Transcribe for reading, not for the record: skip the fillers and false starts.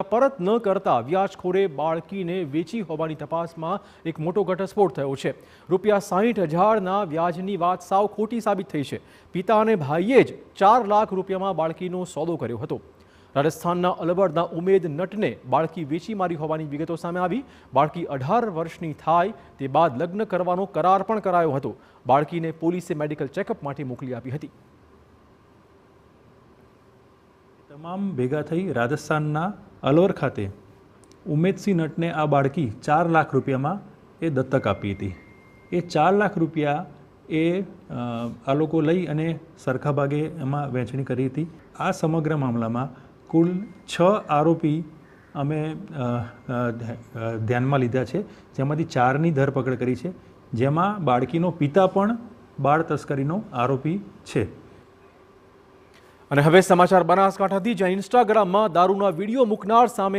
રૂપિયા પરત ન કરતા વ્યાજખોરે બાળકીને વેચી હોવાની તપાસમાં એક મોટો ઘટસ્ફોટ થયો છે। રૂપિયા 60,000ના વ્યાજની વાત સાવ ખોટી સાબિત થઈ છે। પિતા અને ભાઈએ જ 4 લાખ રૂપિયામાં બાળકીનો સોદો કર્યો હતો। રાજસ્થાનના અલવરના ઉમેદ નટને બાળકી વેચી મારી હોવાની વિગતો સામે આવી। બાળકી 18 વર્ષની થાય તે બાદ લગ્ન કરવાનો કરાર પણ કરાયો હતો। બાળકીને પોલીસે મેડિકલ ચેકઅપ માટે મોકલી આપી હતી। તમામ ભેગા થઈ રાજસ્થાનના અલવર ખાતે ઉમેદસિંહ નટને આ બાળકી 4 લાખ રૂપિયામાં એ દત્તક આપી હતી। એ 4 લાખ રૂપિયા એ આ લોકો લઈ અને સરખા ભાગે એમાં વહેંચણી કરી હતી। આ સમગ્ર મામલામાં કુલ 6 આરોપી અમે ધ્યાનમાં લીધા છે, જેમાંથી 4ની ધરપકડ કરી છે, જેમાં બાળકીનો પિતા પણ બાળ તસ્કરીનો આરોપી છે। અને હવે સમાચાર બનાસકાંઠાથી, જ્યાં ઇન્સ્ટાગ્રામમાં દારૂના વિડીયો મૂકનાર સામે